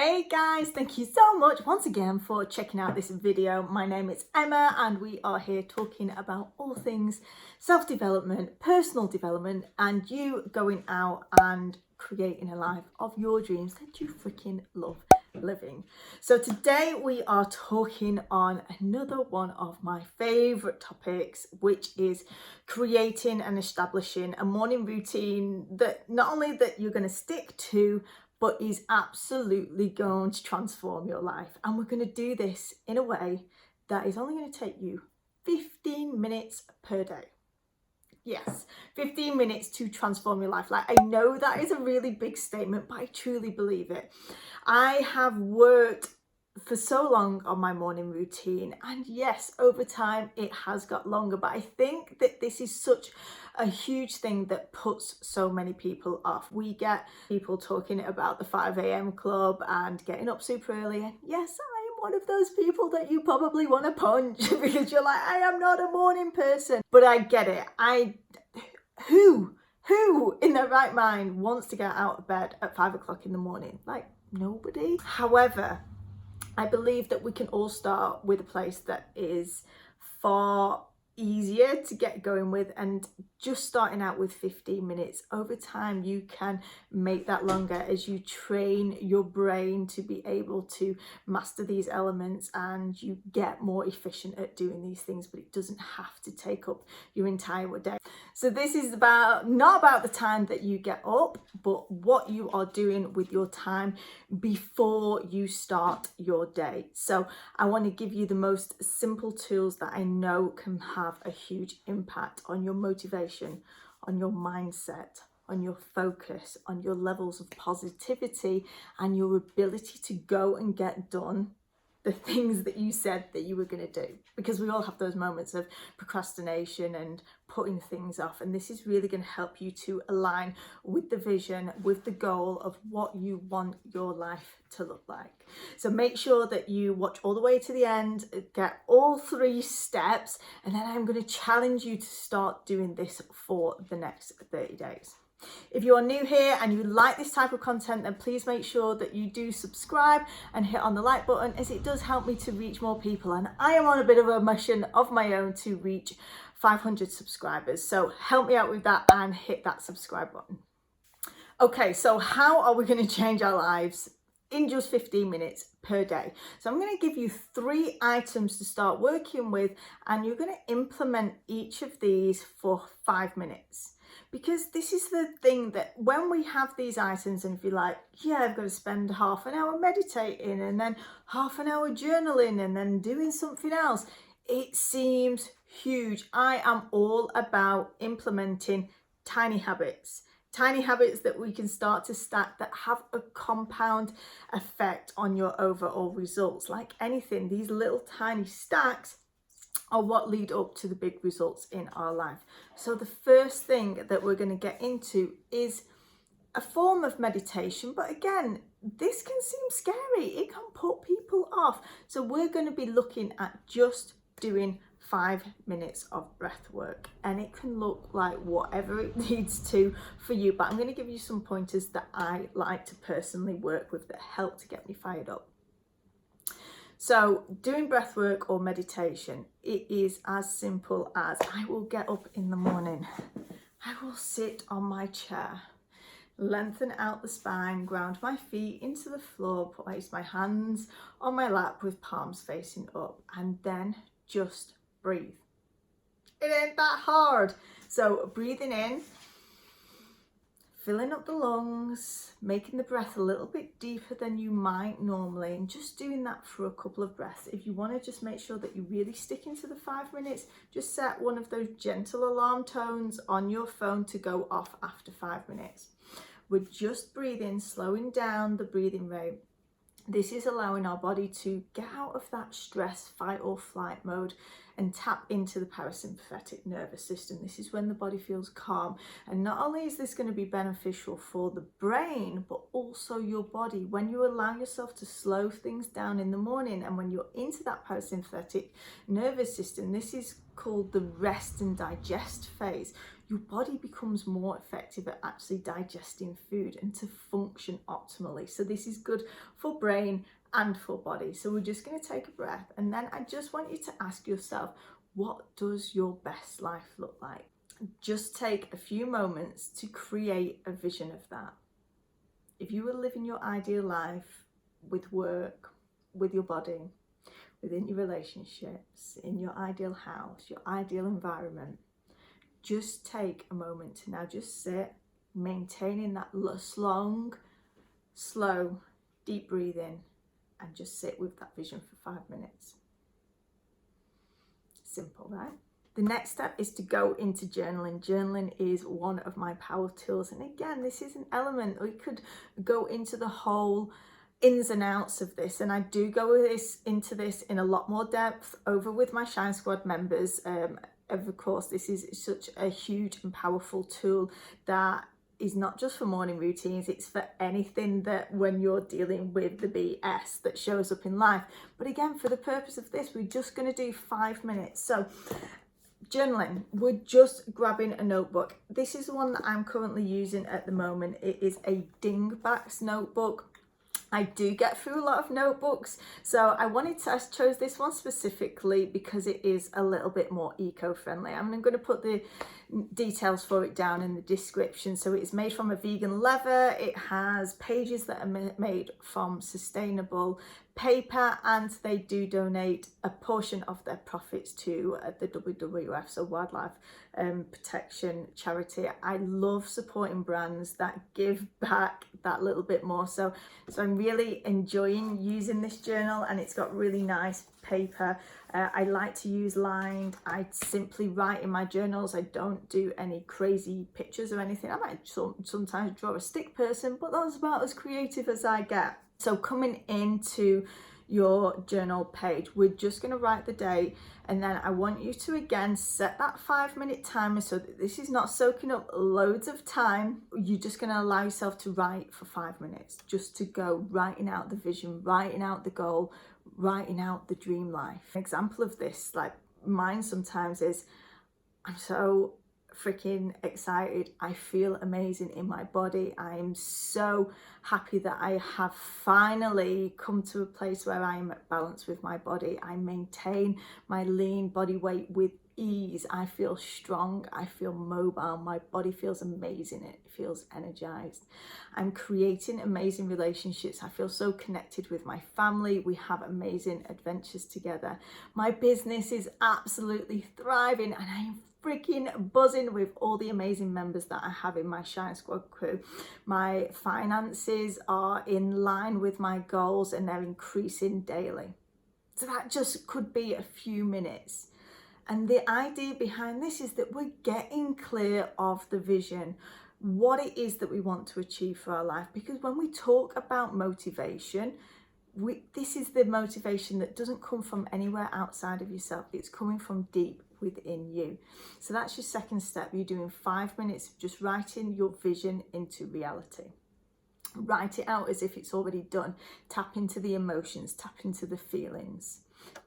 Hey guys, thank you so much once again for checking out this video. My name is Emma and we are here talking about all things self-development, personal development, and you going out and creating a life of your dreams that you freaking love living. So today we are talking on another one of my favorite topics, which is creating and establishing a morning routine that not only that you're going to stick to, but is absolutely going to transform your life. And we're going to do this in a way that is only going to take you 15 minutes per day. Yes, 15 minutes to transform your life. Like, I know that is a really big statement, but I truly believe it. I have worked for so long on my morning routine, and yes, over time it has got longer, but I think that this is such a huge thing that puts so many people off. We get people talking about the 5 a.m. club and getting up super early, and yes, I am one of those people that you probably want to punch because you're like, I am not a morning person. But I get it. Who in their right mind wants to get out of bed at 5 o'clock in the morning? Like, nobody. However, I believe that we can all start with a place that is far easier to get going with, and just starting out with 15 minutes. Over time you can make that longer as you train your brain to be able to master these elements, and you get more efficient at doing these things, but it doesn't have to take up your entire day. So this is not about the time that you get up, but what you are doing with your time before you start your day. So I want to give you the most simple tools that I know can have a huge impact on your motivation, on your mindset, on your focus, on your levels of positivity, and your ability to go and get done the things that you said that you were going to do. Because we all have those moments of procrastination and putting things off, and this is really going to help you to align with the vision, with the goal of what you want your life to look like. So make sure that you watch all the way to the end, get all 3 steps, and then I'm going to challenge you to start doing this for the next 30 days. If you are new here and you like this type of content, then please make sure that you do subscribe and hit on the like button, as it does help me to reach more people, and I am on a bit of a mission of my own to reach 500 subscribers. So help me out with that and hit that subscribe button. Okay, so how are we going to change our lives in just 15 minutes per day? So I'm going to give you 3 items to start working with, and you're going to implement each of these for 5 minutes. Because this is the thing, that when we have these items and if you're like, yeah, I've got to spend half an hour meditating and then half an hour journaling and then doing something else, it seems huge. I am all about implementing tiny habits that we can start to stack, that have a compound effect on your overall results. Like anything, these little tiny stacks are what lead up to the big results in our life. So the first thing that we're going to get into is a form of meditation, but again, this can seem scary. It can put people off. So we're going to be looking at just doing 5 minutes of breath work, and it can look like whatever it needs to for you, but I'm going to give you some pointers that I like to personally work with that help to get me fired up. So doing breath work or meditation, it is as simple as I will get up in the morning, I will sit on my chair, lengthen out the spine, ground my feet into the floor, place my hands on my lap with palms facing up, and then just breathe. It ain't that hard. So breathing in, filling up the lungs, making the breath a little bit deeper than you might normally, and just doing that for a couple of breaths. If you want to just make sure that you really stick into the 5 minutes, just set one of those gentle alarm tones on your phone to go off after 5 minutes. We're just breathing, slowing down the breathing rate. This is allowing our body to get out of that stress, fight or flight mode and tap into the parasympathetic nervous system. This is when the body feels calm. And not only is this going to be beneficial for the brain, but also your body. When you allow yourself to slow things down in the morning, and when you're into that parasympathetic nervous system, this is called the rest and digest phase. your body becomes more effective at actually digesting food and to function optimally. So this is good for brain and for body. So we're just going to take a breath, and then I just want you to ask yourself, what does your best life look like? Just take a few moments to create a vision of that. If you were living your ideal life with work, with your body, within your relationships, in your ideal house, your ideal environment, just take a moment to now just sit, maintaining that long, slow, deep breathing, and just sit with that vision for 5 minutes. Simple, right? The next step is to go into journaling. Journaling is one of my power tools. And again, this is an element. We could go into the whole ins and outs of this. And I do go into this in a lot more depth over with my Shine Squad members. Of course, this is such a huge and powerful tool that is not just for morning routines, it's for anything that when you're dealing with the BS that shows up in life. But again, for the purpose of this, we're just going to do 5 minutes. So journaling, we're just grabbing a notebook. This is the one that I'm currently using at the moment. It is a Dingbacks notebook. I do get through a lot of notebooks, so I chose this one specifically because it is a little bit more eco-friendly. I'm going to put the details for it down in the description. So it's made from a vegan leather. It has pages that are made from sustainable paper, and they do donate a portion of their profits to the WWF, so Wildlife Protection Charity. I love supporting brands that give back that little bit more. So I'm really enjoying using this journal, and it's got really nice paper. I like to use lined. I simply write in my journals. I don't do any crazy pictures or anything. I might sometimes draw a stick person, but that's about as creative as I get. So coming into your journal page, we're just going to write the date, and then I want you to again set that 5 minute timer so that this is not soaking up loads of time. You're just going to allow yourself to write for 5 minutes, just to go writing out the vision, writing out the goal, writing out the dream life. An example of this, like mine sometimes, is I'm so freaking excited. I feel amazing in my body. I am so happy that I have finally come to a place where I am at balance with my body. I maintain my lean body weight with ease. I feel strong. I feel mobile. My body feels amazing. It feels energized. I'm creating amazing relationships. I feel so connected with my family. We have amazing adventures together. My business is absolutely thriving, and I'm freaking buzzing with all the amazing members that I have in my Shine Squad crew. My finances are in line with my goals, and they're increasing daily. So that just could be a few minutes. And the idea behind this is that we're getting clear of the vision, what it is that we want to achieve for our life. Because when we talk about motivation, this is the motivation that doesn't come from anywhere outside of yourself. It's coming from deep within you. So that's your second step. You're doing 5 minutes of just writing your vision into reality. Write it out as if it's already done. Tap into the emotions, tap into the feelings.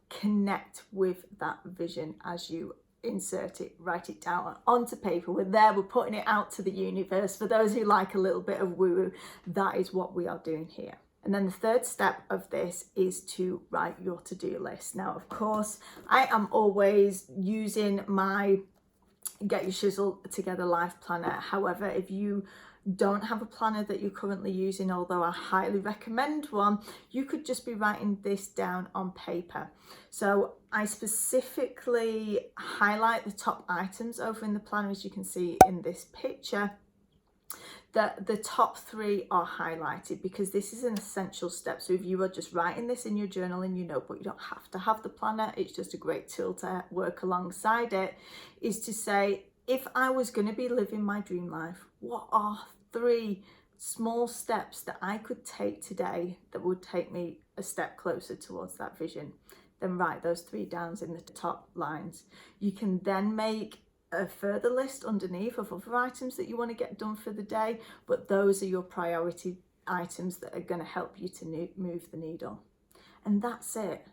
Connect with that vision as you insert it, write it down onto paper. We're there, we're putting it out to the universe. For those who like a little bit of woo-woo, that is what we are doing here. And then the third step of this is to write your to-do list. Now, of course, I am always using my Get Your Shizzle Together Life Planner. However, if you don't have a planner that you're currently using, although I highly recommend one, you could just be writing this down on paper. So I specifically highlight the top items over in the planner, as you can see in this picture. That the top 3 are highlighted because this is an essential step. So if you are just writing this in your journal, in your notebook, you don't have to have the planner. It's just a great tool to work alongside it, is to say, if I was going to be living my dream life, what are 3 small steps that I could take today that would take me a step closer towards that vision? Then write those 3 down in the top lines. You can then make a further list underneath of other items that you want to get done for the day, but those are your priority items that are going to help you to move the needle. And that's it.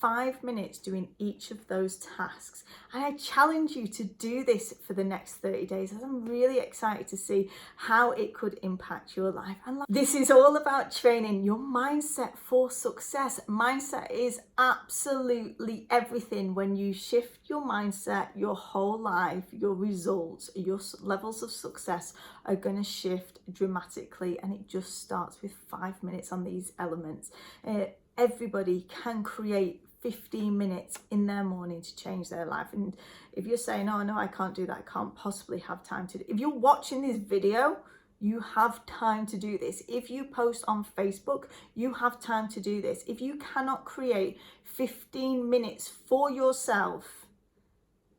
5 minutes doing each of those tasks. And I challenge you to do this for the next 30 days, as I'm really excited to see how it could impact your life. And this is all about training your mindset for success. Mindset is absolutely everything. When you shift your mindset, your whole life, your results, your levels of success are going to shift dramatically. And it just starts with 5 minutes on these elements. Everybody can create 15 minutes in their morning to change their life. And if you're saying, oh no, I can't do that, I can't possibly have time to do, if you're watching this video, you have time to do this. If you post on Facebook, you have time to do this. If you cannot create 15 minutes for yourself,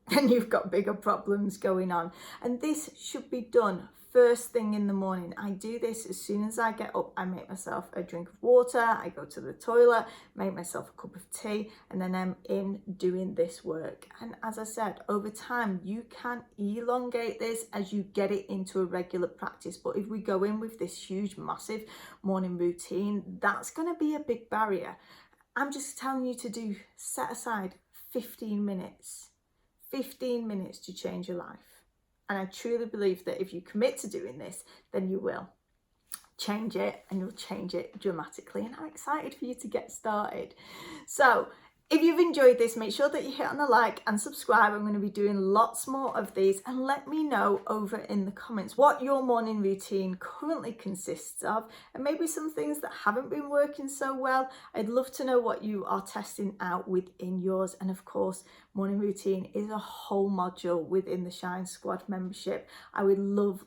then you've got bigger problems going on. And this should be done first thing in the morning. I do this as soon as I get up. I make myself a drink of water, I go to the toilet, make myself a cup of tea, and then I'm in doing this work. And as I said, over time, you can elongate this as you get it into a regular practice. But if we go in with this huge, massive morning routine, that's going to be a big barrier. I'm just telling you to set aside 15 minutes to change your life. And I truly believe that if you commit to doing this, then you will change it, and you'll change it dramatically. And I'm excited for you to get started. So if you've enjoyed this, make sure that you hit on the like and subscribe. I'm going to be doing lots more of these, and let me know over in the comments what your morning routine currently consists of, and maybe some things that haven't been working so well. I'd love to know what you are testing out within yours. And of course, morning routine is a whole module within the Shine Squad membership. I would love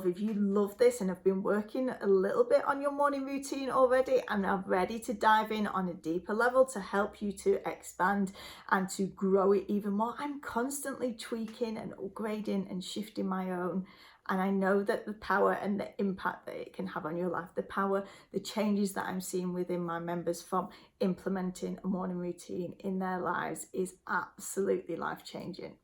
if you love this and have been working a little bit on your morning routine already and are ready to dive in on a deeper level to help you to expand and to grow it even more. I'm constantly tweaking and upgrading and shifting my own. And I know that the power and the impact that it can have on your life, the changes that I'm seeing within my members from implementing a morning routine in their lives is absolutely life-changing.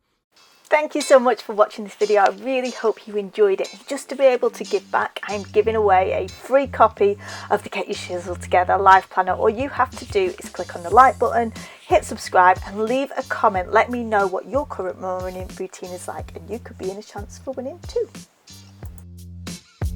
Thank you so much for watching this video. I really hope you enjoyed it. Just to be able to give back, I'm giving away a free copy of the Get Your Shizzle Together life planner. All you have to do is click on the like button, hit subscribe, and leave a comment. Let me know what your current morning routine is like, and you could be in a chance for winning too.